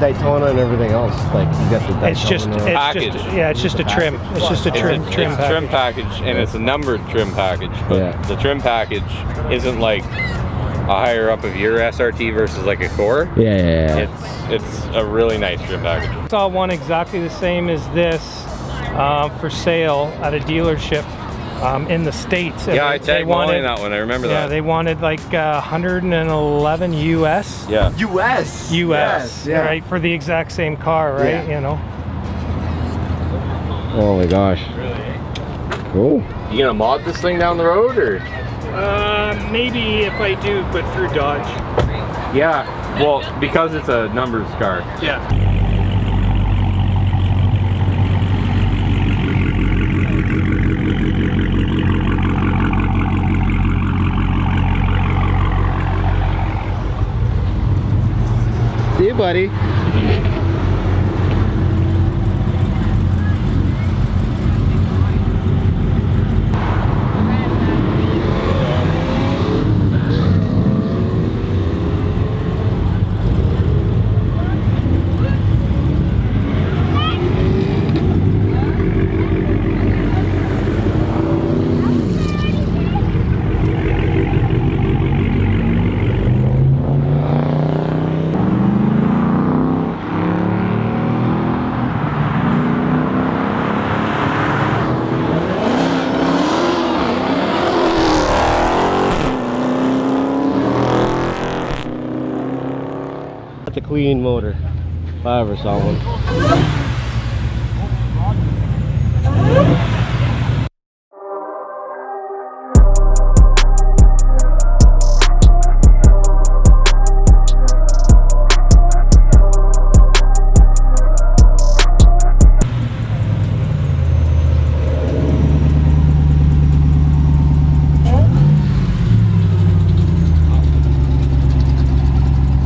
Daytona and everything else? Like you got the Daytona. It's just a trim. It's just a trim package, and it's a numbered trim package. But the trim package isn't like a higher up of your SRT versus like a core. Yeah. It's a really nice trim package. I saw one exactly the same as this for sale at a dealership in the States. Yeah, I tagged Molly in that one. I remember that. Yeah, they wanted like 111 US. Yeah. US. Yes, yeah. Right, for the exact same car, right? Yeah. You know. Oh my gosh. Cool. You gonna mod this thing down the road, or? Maybe if I do, but through Dodge. Yeah. Well, because it's a numbers car. Yeah. See you, buddy. The clean motor, if I ever saw one.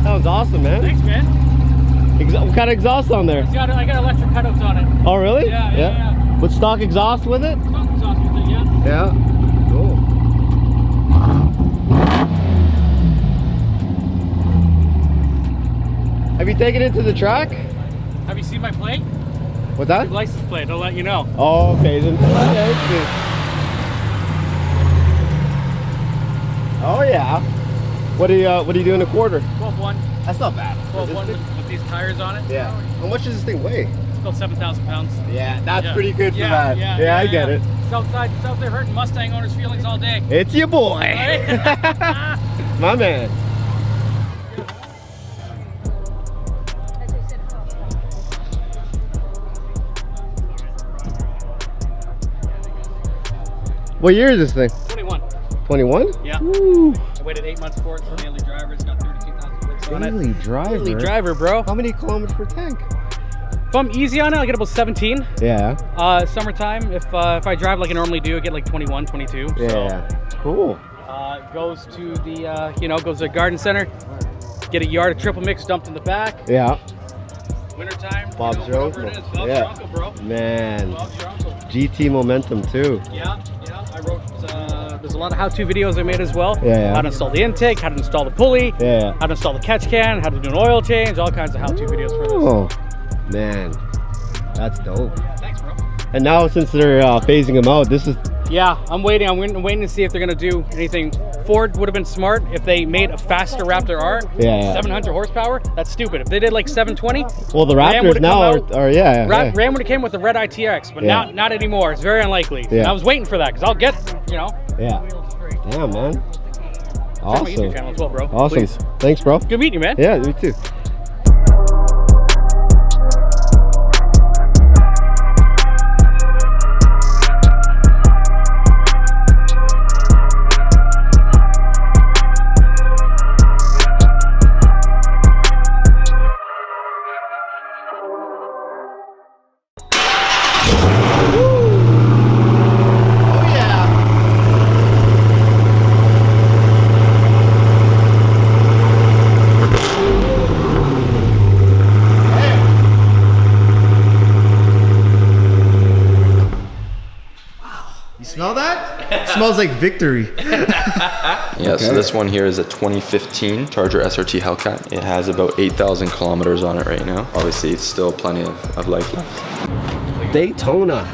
Sounds awesome, man. Thanks, man. What kind of exhaust on there? I got electric cutouts on it. Oh, really? Yeah. With stock exhaust with it? Stock exhaust with it, yeah. Yeah. Cool. Have you taken it to the track? Have you seen my plate? What's that? License plate, I'll let you know. Oh, okay. Oh yeah. What do you do in a quarter? 12.1. That's not bad. 12.1 with these tires on it. Yeah. How much does this thing weigh? It's about 7,000 pounds. Yeah, that's pretty good for that. Yeah, I get it. It's out there hurting Mustang owners' feelings all day. It's your boy. Right? My man. What year is this thing? 21. 21? Yeah. Woo. I waited 8 months for it. It's a daily driver. It's got 32,000 clicks on it. Daily driver? Daily driver, bro. How many kilometers per tank? If I'm easy on it, I get about 17. Yeah. Summertime, if I drive like I normally do, I get like 21, 22. Yeah. So, cool. goes to the, goes to the garden center. Get a yard of triple mix dumped in the back. Yeah. Wintertime. Bob's your uncle. Bob's Yeah. your uncle, bro. Man. Bob's your uncle. GT momentum too. Yeah. I wrote, there's a lot of how-to videos I made as well. Yeah. How to install the intake, how to install the pulley. Yeah. How to install the catch can, how to do an oil change, all kinds of how-to videos for this. Oh, man. That's dope. Thanks, bro. And now since they're phasing them out, this is... Yeah, I'm waiting to see if they're gonna do anything. Ford would have been smart if they made a faster Raptor R. Yeah. 700 horsepower, that's stupid. If they did like 720, well, the Raptors now are yeah. Ram would have came with the red ITX, but not anymore. It's very unlikely. Yeah. And I was waiting for that because I'll get, Yeah. Damn, man. Awesome. Check my YouTube channel as well, bro. Awesome. Please. Thanks, bro. Good meeting you, man. Yeah, me too. smells like victory. Yeah, so this one here is a 2015 Charger SRT Hellcat. It has about 8,000 kilometers on it right now. Obviously, it's still plenty of life left. Daytona.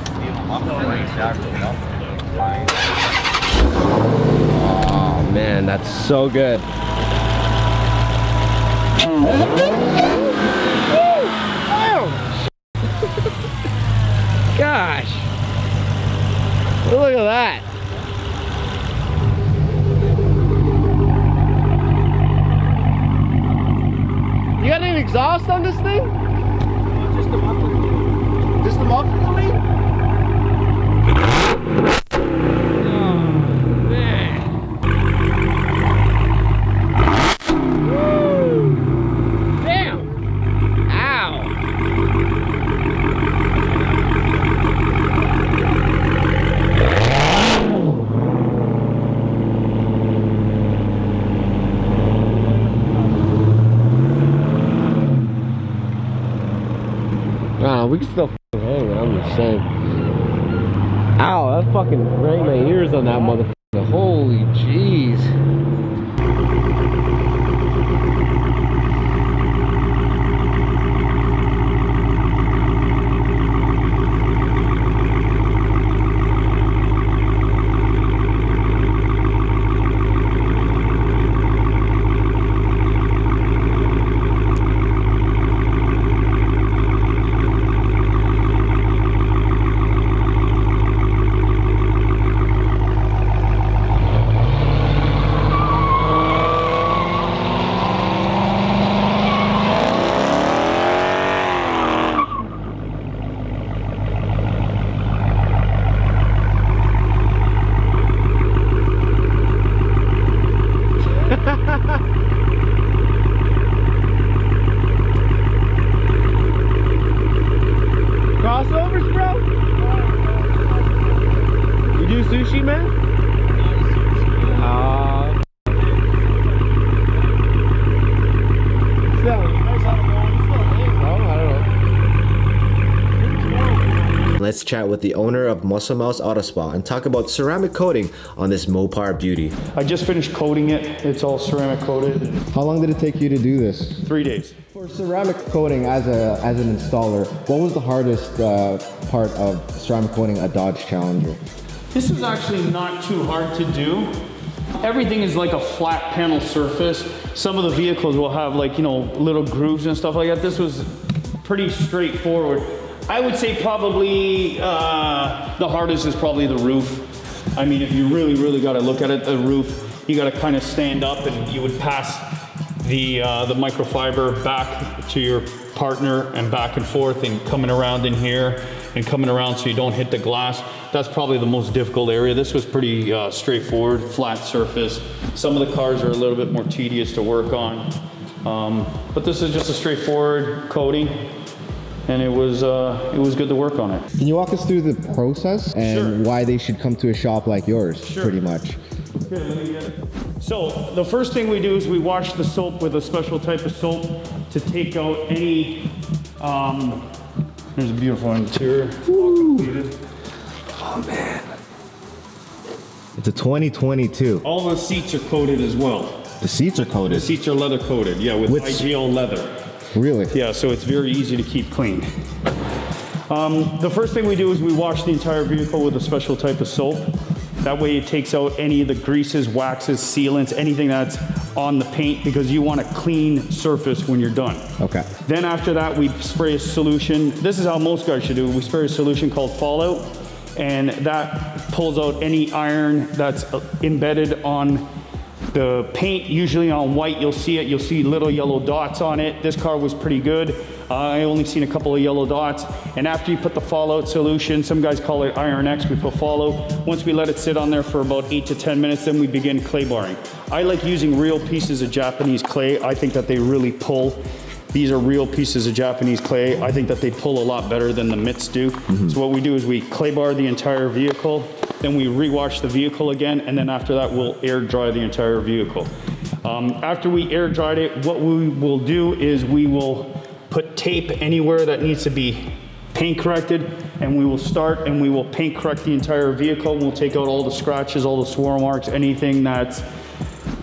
Oh man, that's so good. Gosh. Look at that. You got any exhaust on this thing? Just the muffler. Just the muffler, lead? Oh, man. Woo. Damn. Ow. We can still hang it, I'm just saying. Ow, that fucking rang my ears on that motherfucker. Holy jeez. Crossovers, bro? You do sushi, man? Let's chat with the owner of Muscle Mouse Auto Spa and talk about ceramic coating on this Mopar beauty. I just finished coating it. It's all ceramic coated. How long did it take you to do this? 3 days. For ceramic coating as an installer, what was the hardest part of ceramic coating a Dodge Challenger? This is actually not too hard to do. Everything is like a flat panel surface. Some of the vehicles will have like, you know, little grooves and stuff like that. This was pretty straightforward. I would say probably the hardest is probably the roof. I mean, if you really got to look at it, the roof, you got to kind of stand up and you would pass the microfiber back to your partner and back and forth and coming around in here and coming around so you don't hit the glass. That's probably the most difficult area. This was pretty straightforward, flat surface. Some of the cars are a little bit more tedious to work on. But this is just a straightforward coating. And it was good to work on it. Can you walk us through the process and why they should come to a shop like yours, pretty much? Okay, let me get it. So the first thing we do is we wash the soap with a special type of soap to take out any, there's a beautiful interior. Oh man. It's a 2022. All the seats are coated as well. The seats are coated? The seats are leather coated, yeah, with IGL leather. Really? Yeah, so it's very easy to keep clean. The first thing we do is we wash the entire vehicle with a special type of soap. That way it takes out any of the greases, waxes, sealants, anything that's on the paint, because you want a clean surface when you're done. Okay. Then after that, we spray a solution. This is how most guys should do it. We spray a solution called Fallout, and that pulls out any iron that's embedded on the paint. Usually on white, you'll see little yellow dots on it. This car was pretty good. I only seen a couple of yellow dots. And after you put the Fallout solution, some guys call it Iron X, we put Fallout. Once we let it sit on there for about 8 to 10 minutes, then we begin clay barring. I like using real pieces of Japanese clay. I think that they really pull. These are real pieces of Japanese clay. I think that they pull a lot better than the mitts do. So what we do is we clay bar the entire vehicle, then we rewash the vehicle again, and then after that we'll air dry the entire vehicle. After we air dried it, what we will do is we will put tape anywhere that needs to be paint corrected, and we will start and we will paint correct the entire vehicle. We'll take out all the scratches, all the swirl marks, anything that's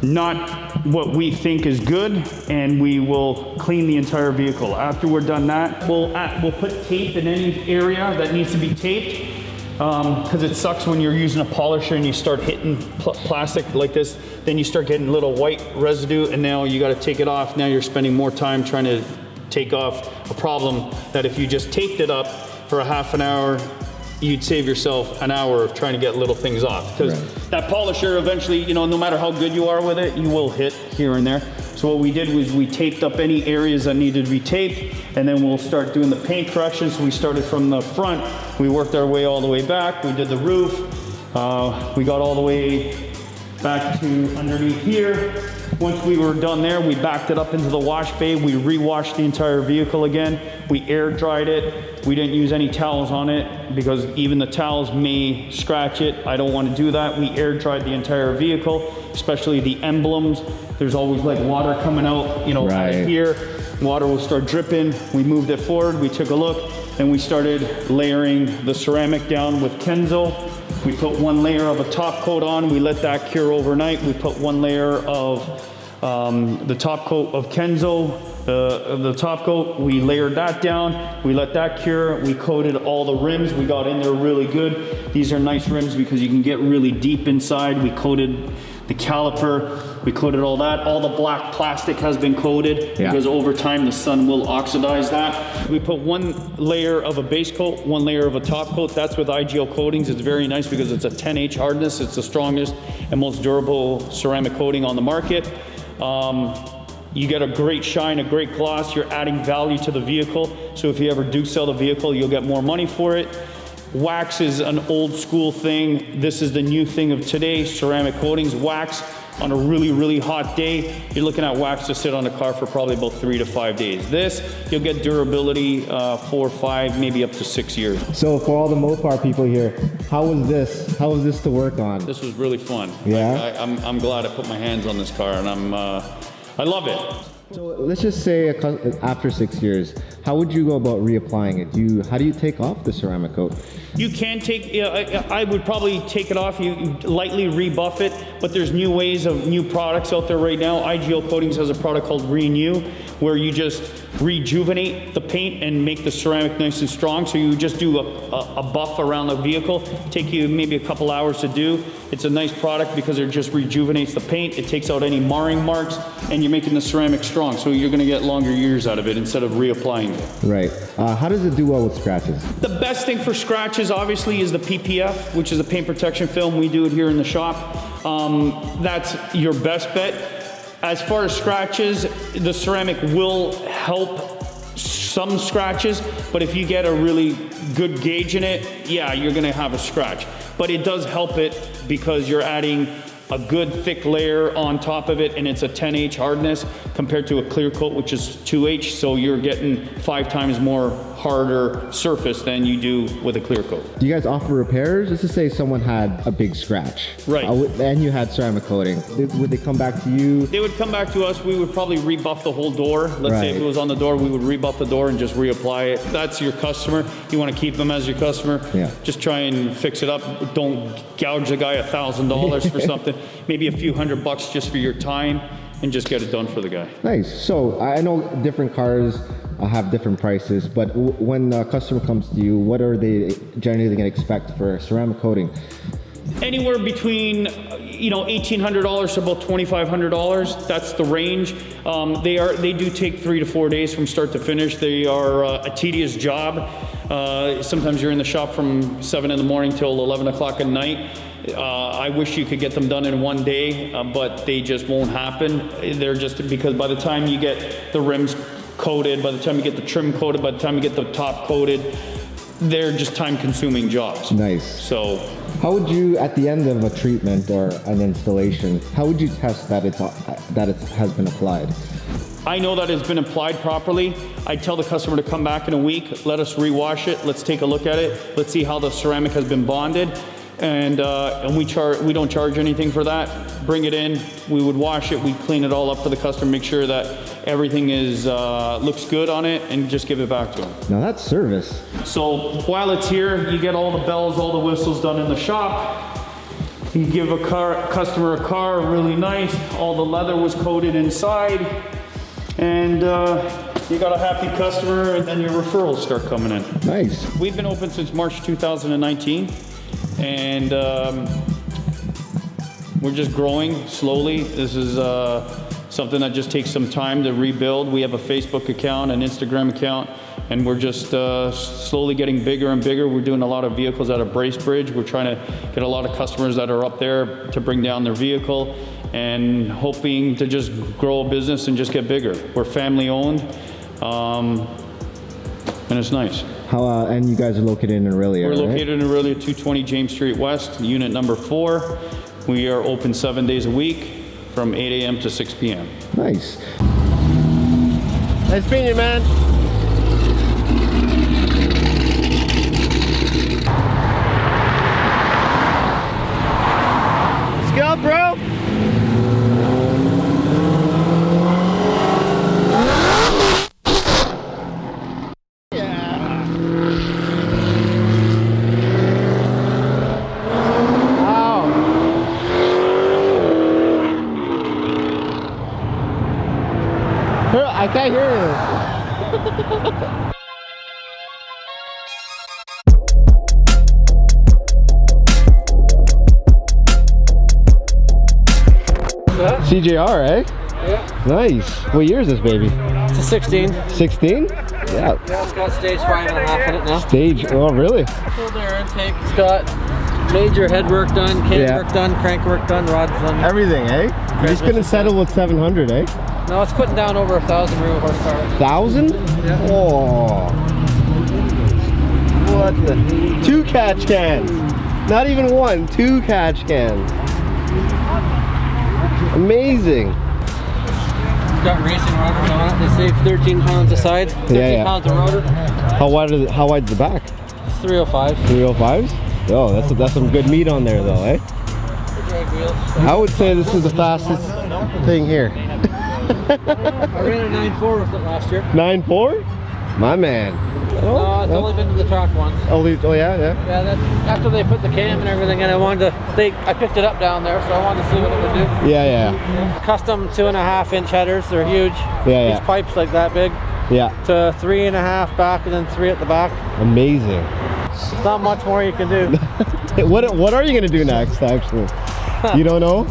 not what we think is good, and we will clean the entire vehicle. After we're done that, we'll put tape in any area that needs to be taped, because it sucks when you're using a polisher and you start hitting plastic like this, then you start getting little white residue, and now you got to take it off. Now you're spending more time trying to take off a problem that if you just taped it up for a half an hour, you'd save yourself an hour of trying to get little things off. Because that polisher eventually, you know, no matter how good you are with it, you will hit here and there. So what we did was we taped up any areas that needed to be taped, and then we'll start doing the paint corrections. So we started from the front, we worked our way all the way back, we did the roof, we got all the way back to underneath here. Once we were done there, we backed it up into the wash bay. We re-washed the entire vehicle again. We air dried it. We didn't use any towels on it because even the towels may scratch it. I don't want to do that. We air dried the entire vehicle, especially the emblems. There's always like water coming out, you know, out of here. Water will start dripping. We moved it forward. We took a look, and we started layering the ceramic down with Kenzo. We put one layer of a top coat on. We let that cure overnight. We put one layer of the top coat of Kenzo, the top coat. We layered that down. We let that cure. We coated all the rims. We got in there really good. These are nice rims because you can get really deep inside. We coated the caliper. We coated all that. All the black plastic has been coated because over time the sun will oxidize that. We put one layer of a base coat, one layer of a top coat. That's with IGL coatings. It's very nice because it's a 10H hardness. It's the strongest and most durable ceramic coating on the market. You get a great shine, a great gloss. You're adding value to the vehicle. So if you ever do sell the vehicle, you'll get more money for it. Wax is an old school thing. This is the new thing of today, ceramic coatings. Wax on a really, really hot day, you're looking at wax to sit on a car for probably about 3 to 5 days. This, you'll get durability 4, 5, maybe up to 6 years. So for all the Mopar people here, how was this? How was this to work on? This was really fun. Yeah? I'm glad I put my hands on this car, and I love it. So let's just say after 6 years, how would you go about reapplying it? How do you take off the ceramic coat? You can take, I would probably take it off, you lightly rebuff it, but there's new ways of new products out there right now. IGL Coatings has a product called Renew, where you just rejuvenate the paint and make the ceramic nice and strong. So you just do a buff around the vehicle, take you maybe a couple hours to do. It's a nice product because it just rejuvenates the paint, it takes out any marring marks, and you're making the ceramic strong. So you're gonna get longer years out of it instead of reapplying it. Right. How does it do well with scratches? The best thing for scratches obviously is the PPF, which is a paint protection film. We do it here in the shop. That's your best bet. As far as scratches, the ceramic will help some scratches, but if you get a really good gauge in it, yeah, you're gonna have a scratch. But it does help it because you're adding a good thick layer on top of it, and it's a 10H hardness compared to a clear coat, which is 2H, so you're getting 5 times more harder surface than you do with a clear coat. Do you guys offer repairs? Let's just say someone had a big scratch. Right. And you had ceramic coating. Would they come back to you? They would come back to us. We would probably rebuff the whole door. Let's say if it was on the door, we would rebuff the door and just reapply it. That's your customer. You want to keep them as your customer. Yeah. Just try and fix it up. Don't gouge the guy $1,000 for something. Maybe a few $100 just for your time, and just get it done for the guy. Nice. So I know different cars have different prices, but when a customer comes to you, what are they generally going to expect for ceramic coating? Anywhere between $1,800 to about $2,500. That's the range. They do take 3 to 4 days from start to finish. They are a tedious job. Sometimes you're in the shop from 7 in the morning till 11 o'clock at night. I wish you could get them done in one day, but they just won't happen. They're just because by the time you get the rims coated, by the time you get the trim coated, by the time you get the top coated, they're just time-consuming jobs. Nice. So, how would you, at the end of a treatment or an installation, how would you test that it has been applied? I know that it's been applied properly. I tell the customer to come back in a week, let us rewash it, let's take a look at it, let's see how the ceramic has been bonded. and we don't charge anything for that. Bring it in, we would wash it, we clean it all up for the customer, make sure that everything is looks good on it, and just give it back to them. Now that's service. So while it's here, you get all the bells, all the whistles done in the shop. You give a customer a car, really nice. All the leather was coated inside, and you got a happy customer, and then your referrals start coming in. Nice. We've been open since March 2019, and we're just growing slowly. This is something that just takes some time to rebuild. We have a Facebook account, an Instagram account, and we're just slowly getting bigger and bigger. We're doing a lot of vehicles out of Bracebridge. We're trying to get a lot of customers that are up there to bring down their vehicle, and hoping to just grow a business and just get bigger. We're family owned, and it's nice. How and you guys are located in Aurelia, We're right? located in Aurelia, 220 James Street West, unit number 4. We are open 7 days a week from 8 a.m. to 6 p.m. Nice. Nice meeting you, man. Let's go, bro. I can't hear you. CJR, eh? Yeah. Nice. What year is this baby? It's a 16. 16? Yeah. Yeah, it's got stage 5.5 in it now. Stage, oh really? Cold air intake. It's got major head work done, cam work done, crank work done, rods done. Everything, eh? You just couldn't settle with 700, eh? No, it's putting down over 1,000 real horsepower. 1,000? Yeah. Oh. What the? 2 catch cans. Not even 1, 2 catch cans. Amazing. It's got racing rotors on it. They save 13 pounds a side, 13 pounds a rotor. How wide's the back? It's 305. 305s? Oh, that's some good meat on there though, eh? Drag wheels. I would say this is the fastest thing here. I ran a 9.4 with it last year. 9.4? My man. No, it's only been to the track once. Oh yeah. Yeah, after they put the cam and everything in, I picked it up down there, so I wanted to see what it would do. Yeah. Custom 2.5-inch headers, they're huge. Yeah. These pipes like that big. Yeah. To 3.5 back and then 3 at the back. Amazing. There's not much more you can do. What are you gonna do next, actually? You don't know?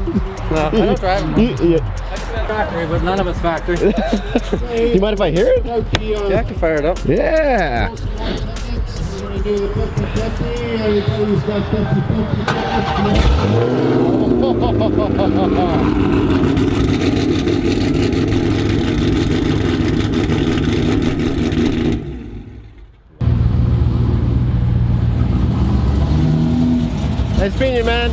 No, I don't drive them. Yeah. I can factory, but none of it's factory. You mind if I hear it? Yeah, I can fire it up. Yeah. Nice meeting you, man.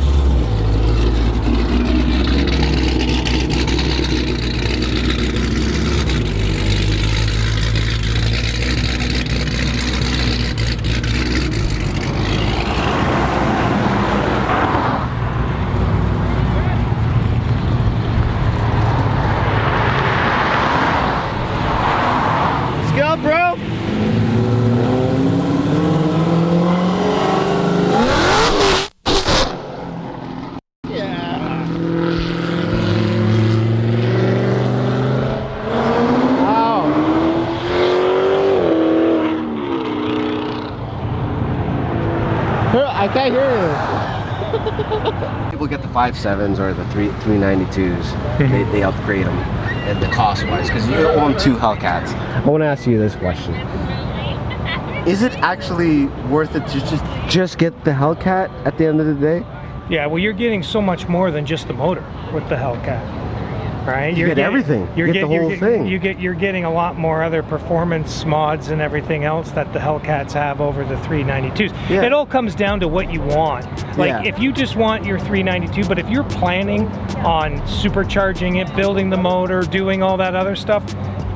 Let's go, bro. I can't hear you. People get the 5.7s or the 392s. They upgrade them, and the cost-wise, because you own 2 Hellcats. I want to ask you this question: is it actually worth it to just get the Hellcat at the end of the day? Yeah, well, you're getting so much more than just the motor with the Hellcat. Right? You get everything. You get the whole thing. You're getting a lot more other performance mods and everything else that the Hellcats have over the 392s. Yeah. It all comes down to what you want. Like if you just want your 392, but if you're planning on supercharging it, building the motor, doing all that other stuff,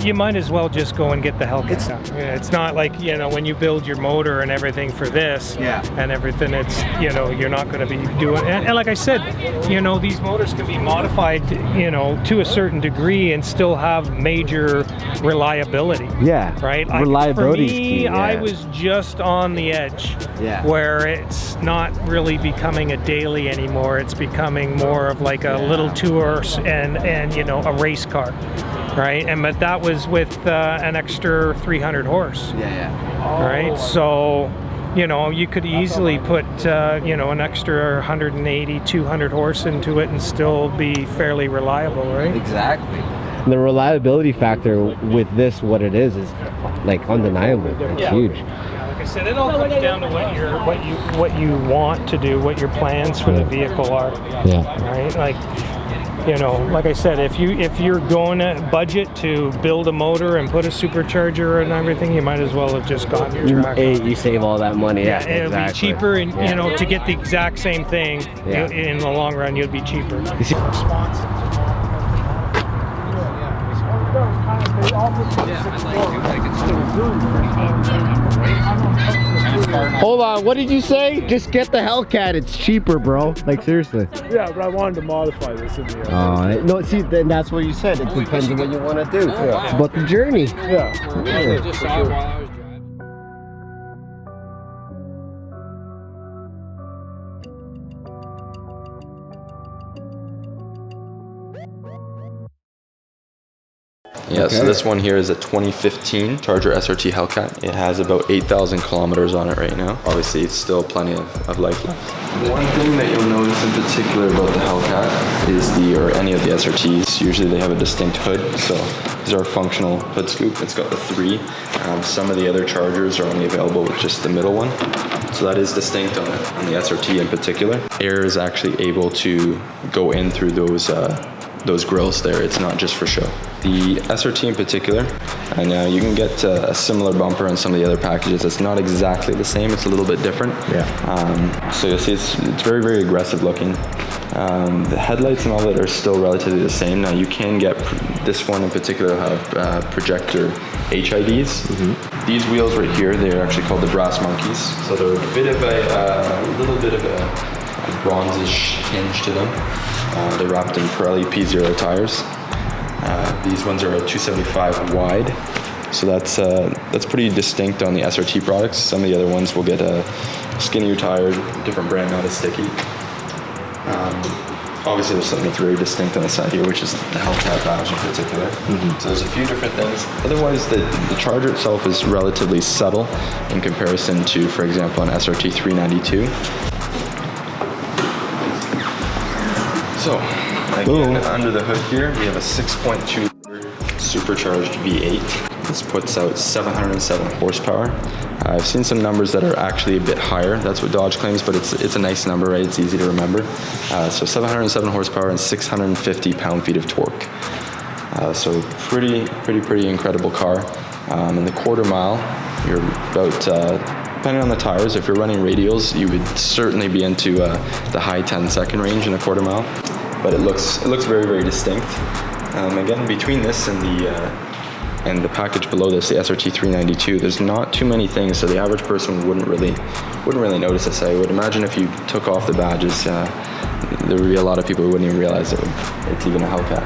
you might as well just go and get the Hellcat. It's not like, you know, when you build your motor and everything for this and everything, it's, you know, you're not going to be doing, and like I said, you know, these motors can be modified, you know, to a certain degree and still have major reliability. Yeah. Right? Reliability is for me, key, yeah. I was just on the edge where it's not really becoming a daily anymore. It's becoming more of like a little tour and you know, a race car. Right, but that was with an extra 300 horse. Right, so you know, you could easily put you know, an extra 180, 200 horse into it and still be fairly reliable, right? Exactly. And the reliability factor with this, what it is like undeniable. It's huge. Like I said, it all comes down to what you want to do, what your plans for the vehicle are. Right, like. You know, like I said, if you're going to budget to build a motor and put a supercharger and everything, you might as well have just gotten your track. You save all that money. Yeah, it'll be cheaper, and you know, to get the exact same thing in the long run, you'll be cheaper. Hold on, what did you say? Just get the Hellcat, it's cheaper, bro. Like, seriously. Yeah, but I wanted to modify this in the end. No, see, then that's what you said. It depends on what you want to do. It's about the journey. Yeah. Yeah, so this one here is a 2015 Charger SRT Hellcat. It has about 8,000 kilometers on it right now. Obviously, it's still plenty of life left. One thing that you'll notice in particular about the Hellcat is or any of the SRTs, usually they have a distinct hood. So these are a functional hood scoop. It's got the 3. Some of the other Chargers are only available with just the middle one. So that is distinct on the SRT in particular. Air is actually able to go in through those grills there. It's not just for show. The SRT in particular, and you can get a similar bumper on some of the other packages. It's not exactly the same, it's a little bit different. So you'll see it's very, very aggressive looking. The headlights and all that are still relatively the same. Now you can get, this one in particular have projector HIDs. These wheels right here, they're actually called the brass monkeys. So they're a bit of a little bit of a bronzish hinge to them. They're wrapped in Pirelli P0 tires. These ones are a 275 wide, so that's pretty distinct on the SRT products. Some of the other ones will get a skinnier tire, different brand, not as sticky. Obviously there's something that's very distinct on the side here, which is the Hellcat badge in particular. So there's a few different things. Otherwise, the Charger itself is relatively subtle in comparison to, for example, an SRT 392. So, again, under the hood here, we have a 6.2 supercharged V8. This puts out 707 horsepower. I've seen some numbers that are actually a bit higher. That's what Dodge claims, but it's a nice number, right? It's easy to remember. So 707 horsepower and 650 pound-feet of torque. So pretty incredible car. In the quarter mile, you're about, depending on the tires, if you're running radials, you would certainly be into the high 10-second range in a quarter mile. But it looks very, very distinct. Again, between this and the package below this, the SRT 392, there's not too many things, so the average person wouldn't really notice this. I would imagine if you took off the badges, there would be a lot of people who wouldn't even realize it's even a Hellcat.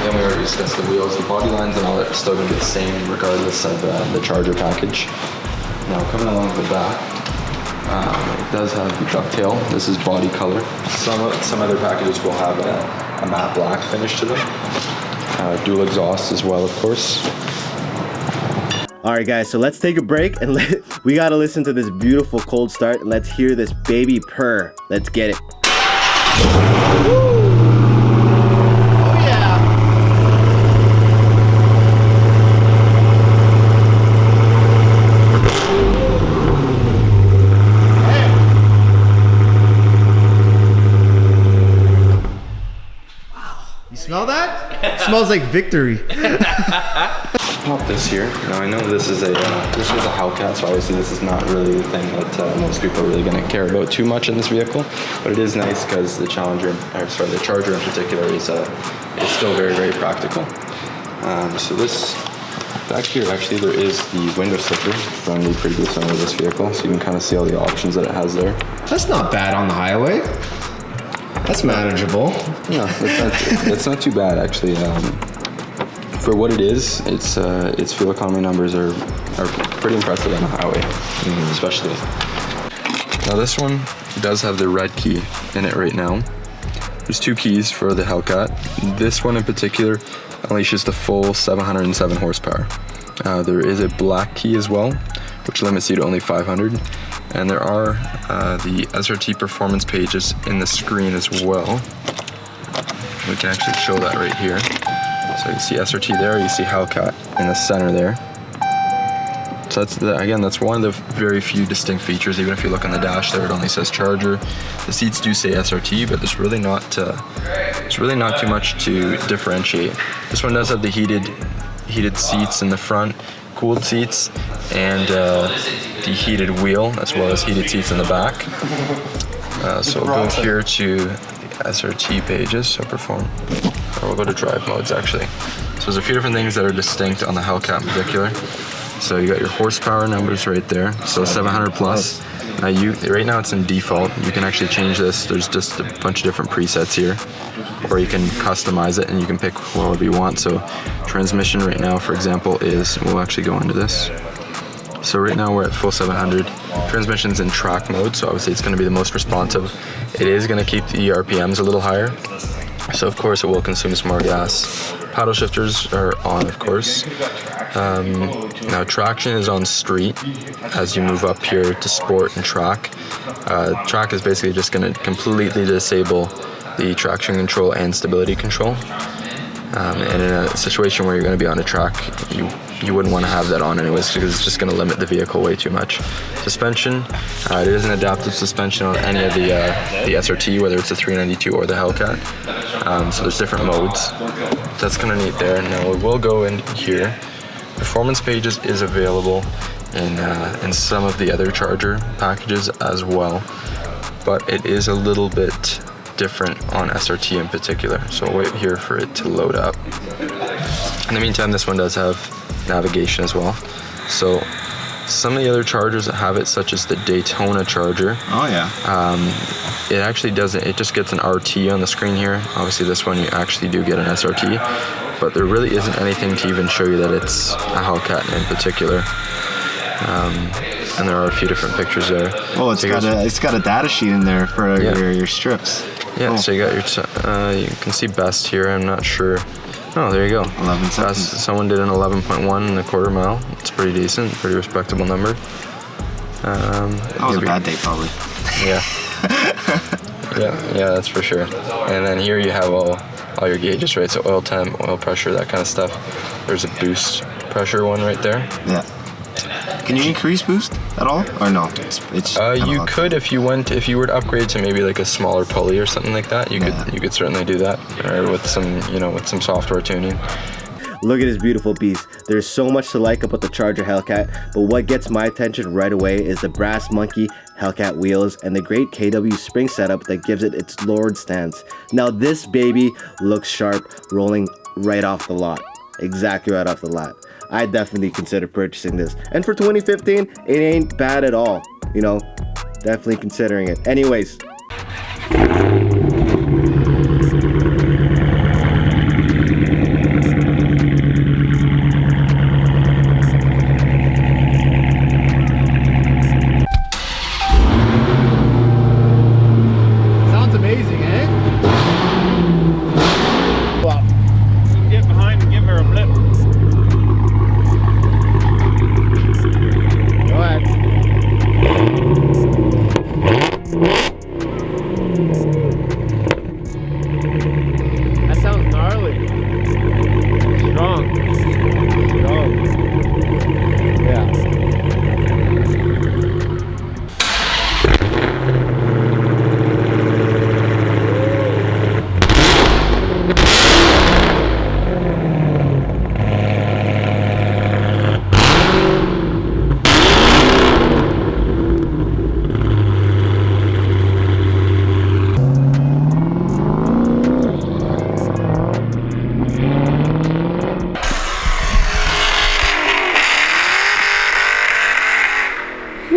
Then we already discussed the wheels, the body lines and all that are still going to be the same regardless of the Charger package. Now coming along the back, it does have the ducktail. This is body color. Some other packages will have a matte black finish to them. Dual exhaust as well, of course. All right, guys, so let's take a break and we gotta listen to this beautiful cold start and let's hear this baby purr. Let's get it. Smell that? It smells like victory. pop this here. Now I know this is a Hellcat, so obviously this is not really the thing that most people are really going to care about too much in this vehicle, but it is nice because the Charger in particular is still very, very practical. So this back here, actually, there is the window slipper from the previous owner of this vehicle, so you can kind of see all the options that it has there. That's not bad on the highway. That's manageable. Yeah, it's not too bad actually. For what it is, its fuel economy numbers are pretty impressive on the highway, especially. Now this one does have the red key in it right now. There's 2 keys for the Hellcat. This one in particular unleashes the full 707 horsepower. There is a black key as well, which limits you to only 500. And there are the SRT performance pages in the screen as well. We can actually show that right here. So you see SRT there, you see Hellcat in the center there. So that's one of the very few distinct features. Even if you look on the dash there, it only says Charger. The seats do say SRT, but there's really not too much to differentiate. This one does have the heated seats in the front, cooled seats, and the heated wheel, as well as heated seats in the back. So we'll go here to the SRT pages, so we'll go to drive modes actually. So there's a few different things that are distinct on the Hellcat in particular. So you got your horsepower numbers right there, so 700 plus. Right now it's in default. You can actually change this. There's just a bunch of different presets here, or you can customize it and you can pick whatever you want. So transmission right now, for example, we'll actually go into this. So right now we're at full 700. Transmission's in track mode, so obviously it's going to be the most responsive. It is going to keep the RPMs a little higher, so of course it will consume some more gas. Paddle shifters are on, of course. Now traction is on street as you move up here to sport and track. Track is basically just going to completely disable the traction control and stability control. And in a situation where you're going to be on a track, you wouldn't want to have that on anyways, because it's just going to limit the vehicle way too much. Suspension, it is an adaptive suspension on any of the SRT, whether it's the 392 or the Hellcat. So there's different modes. That's kind of neat there. Now we will go in here. Performance pages is available in some of the other Charger packages as well, but it is a little bit different on SRT in particular. So I'll wait here for it to load up. In the meantime, this one does have navigation as well. So some of the other Chargers that have it, such as the Daytona Charger, it actually doesn't. It just gets an RT on the screen here. Obviously this one you actually do get an SRT, but there really isn't anything to even show you that it's a Hellcat in particular. And there are a few different pictures there. Oh, it's got a data sheet in there for your strips. Yeah, cool. So you got your, you can see best here. I'm not sure. Oh, there you go. 11 seconds. Someone did an 11.1 in a quarter mile. It's pretty decent, pretty respectable number. That was a bad day, probably. Yeah. yeah, that's for sure. And then here you have all your gauges, right? So oil temp, oil pressure, that kind of stuff. There's a boost pressure one right there. Yeah. Can you increase boost at all, or no? It's you could if you were to upgrade to maybe like a smaller pulley or something like that. You could certainly do that, or with some software tuning. Look at this beautiful beast. There's so much to like about the Charger Hellcat, but what gets my attention right away is the brass monkey Hellcat wheels and the great KW spring setup that gives it its Lord stance. Now this baby looks sharp, rolling right off the lot. Exactly right off the lot. I definitely consider purchasing this. And for 2015, it ain't bad at all. You know, definitely considering it. Anyways. Sounds amazing, eh? Wow. Get behind and give her a blip. Go ahead.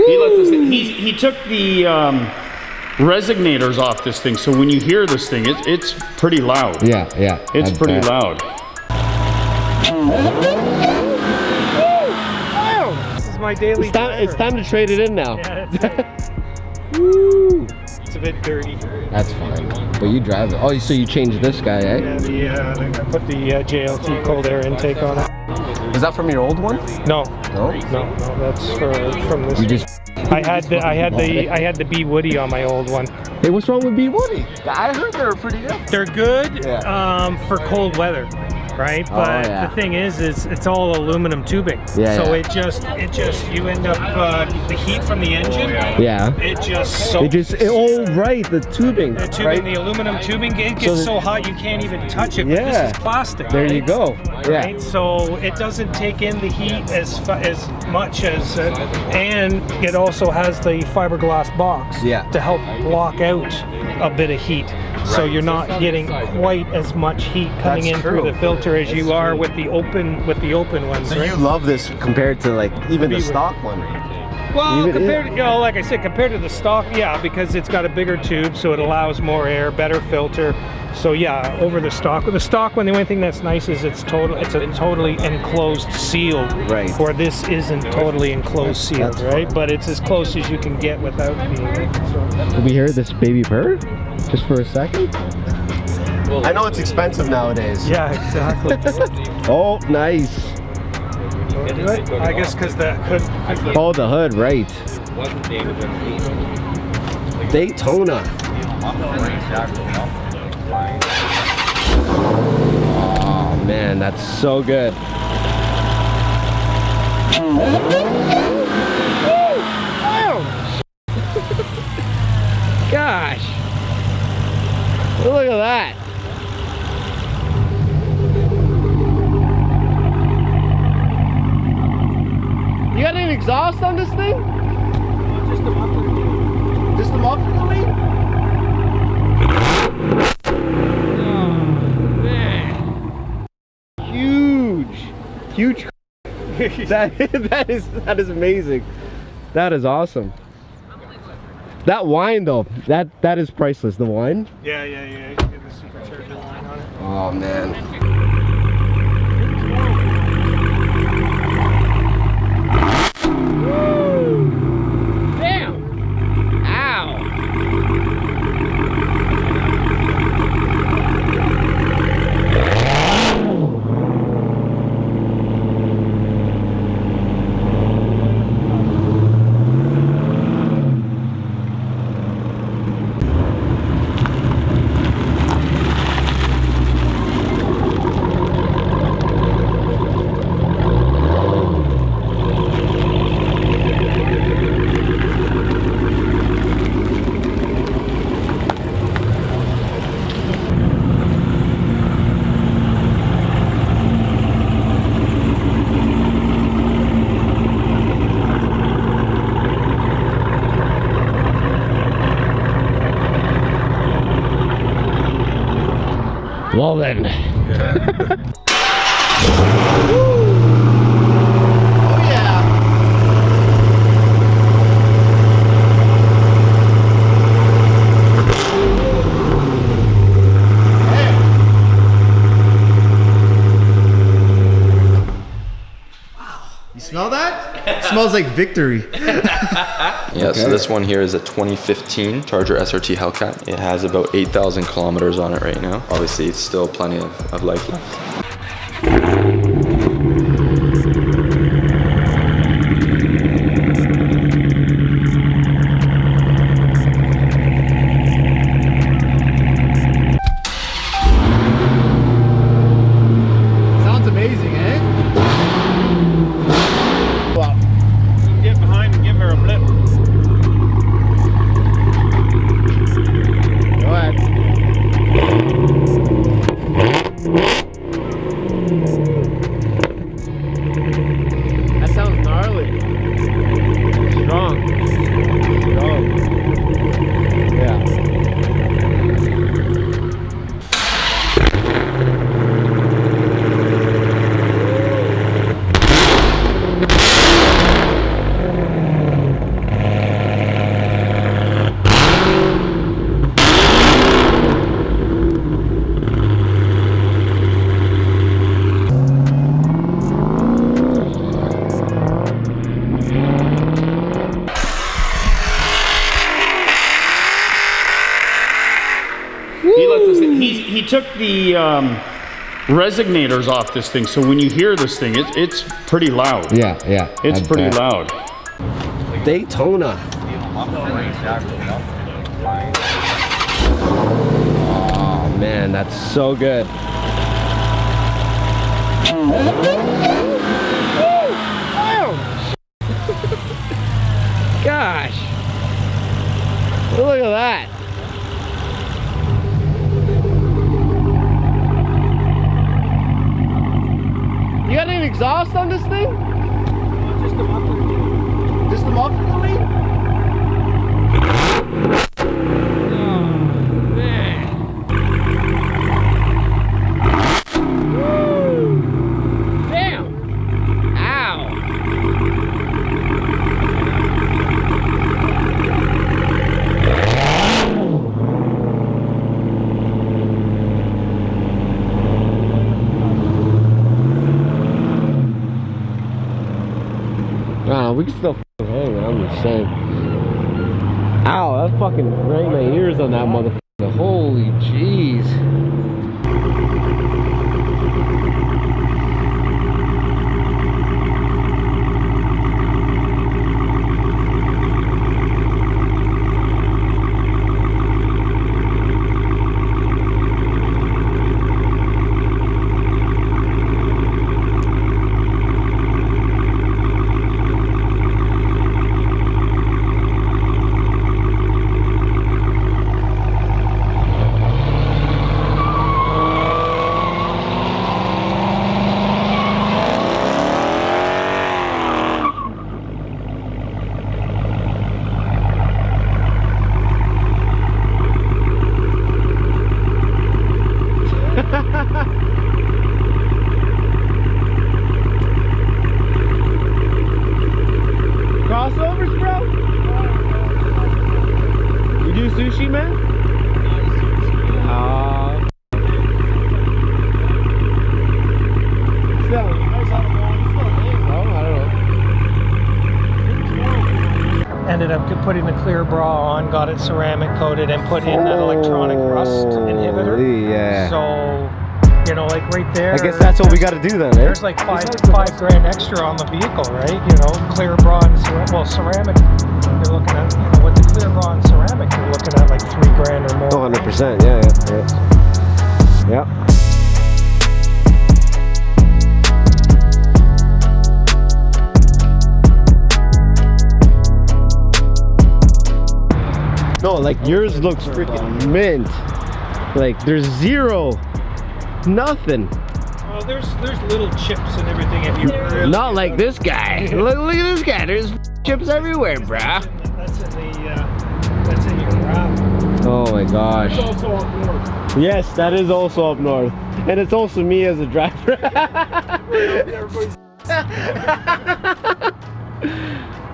He let this thing, he took the resignators off this thing, so when you hear this thing, it's pretty loud. Yeah, yeah. It's pretty loud. This is my daily driver. It's time to trade it in now. Yeah, that's it. Woo! It's a bit dirty. That's fine. But you drive it. Oh, so you changed this guy, eh? Yeah, I put the JLT cold air intake on it. Is that from your old one? No. No? No, that's from this. You just... I had the B Woody on my old one. Hey, what's wrong with B Woody? I heard they were pretty good. They're good for cold weather, right? But the thing is it's all aluminum tubing. Yeah, so it just you end up the heat from the engine. Yeah. It just soaks. The tubing. The tubing, right? The aluminum tubing, it gets so hot you can't even touch it. But this is plastic. There you go. Yeah. Right? So it doesn't take in the heat as much as, and it also has the fiberglass box to help block out a bit of heat. So you're not getting quite as much heat coming in through the filter as you are with the open ones. So you love this compared to like even the stock one. Well, compared to, like I said, compared to the stock, because it's got a bigger tube, so it allows more air, better filter. So yeah, over the stock. With the stock one, the only thing that's nice is it's a totally enclosed sealed. Right. Where this isn't totally enclosed sealed, right? But it's as close as you can get without being. Can we hear this baby purr? Just for a second? I know it's expensive nowadays. Yeah, exactly. Oh, nice. I guess because the hood. Oh, the hood, right. Daytona. Oh man, that's so good. Gosh. Look at that. You got any exhaust on this thing? Just the muffler. Just the muffler, Lee? Oh, man. Huge. that is amazing. That is awesome. That wine though, that is priceless. The wine. Yeah. You can get the supercharged wine on it. Oh man. Well then. Oh yeah. Wow. You smell that? It smells like victory. Yeah, so this one here is a 2015 Charger SRT Hellcat. It has about 8,000 kilometers on it right now. Obviously, it's still plenty of life left. Sounds amazing, eh? Wow. Get behind and give her a blip. Go ahead. That sounds gnarly. Strong. Yeah. took the resonators off this thing, so when you hear this thing, it's pretty loud. Yeah, yeah. It's pretty loud. Daytona. Oh man, that's so good. Gosh, look at that. You got any exhaust on this thing? Just the muffler. Just the muffler lead? Oh, man. Woo. Damn. Ow. We can still hang it, I'm just saying. Ow, that fucking rang my ears on that motherfucker. Holy jeez. Crossovers, bro? You do sushi, man? Ended up putting the clear bra on, got it ceramic coated, and put in an electronic rust inhibitor. Yeah. So, you know, like right there. I guess that's what we got to do then, eh? There's like five grand extra on the vehicle, right? You know, clear bra and ceramic. You're looking at, you know, with the clear bra and ceramic, you're looking at like $3 grand or more. 100%, yeah. Yeah. No, like yours looks freaking mint. Like there's zero, nothing. Well, there's little chips and everything if you really. Not like this guy. Look at this guy. There's chips everywhere, brah. That's in your grab. Oh my gosh. It's also up north. Yes, that is also up north, and it's also me as a driver.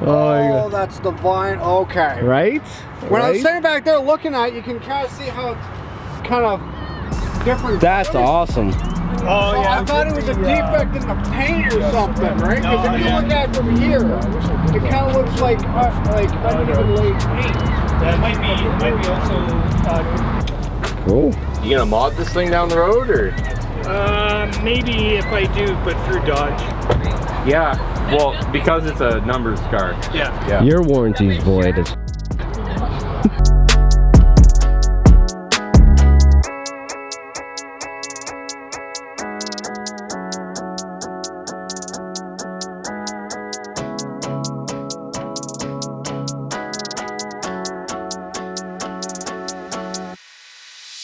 Oh, that's divine. Okay. Right? When I was sitting back there looking at it, you can kind of see how it's kind of different. That's awesome. Oh, So yeah. I thought it was a defect in the paint or something, right? Because if you look at it from here, it kind of looks like uneven laid paint. That might be also. Cool. You gonna mod this thing down the road, or? Maybe if I do, but through Dodge. Yeah. Well, because it's a numbers car. Yeah. Yeah. Your warranty's void as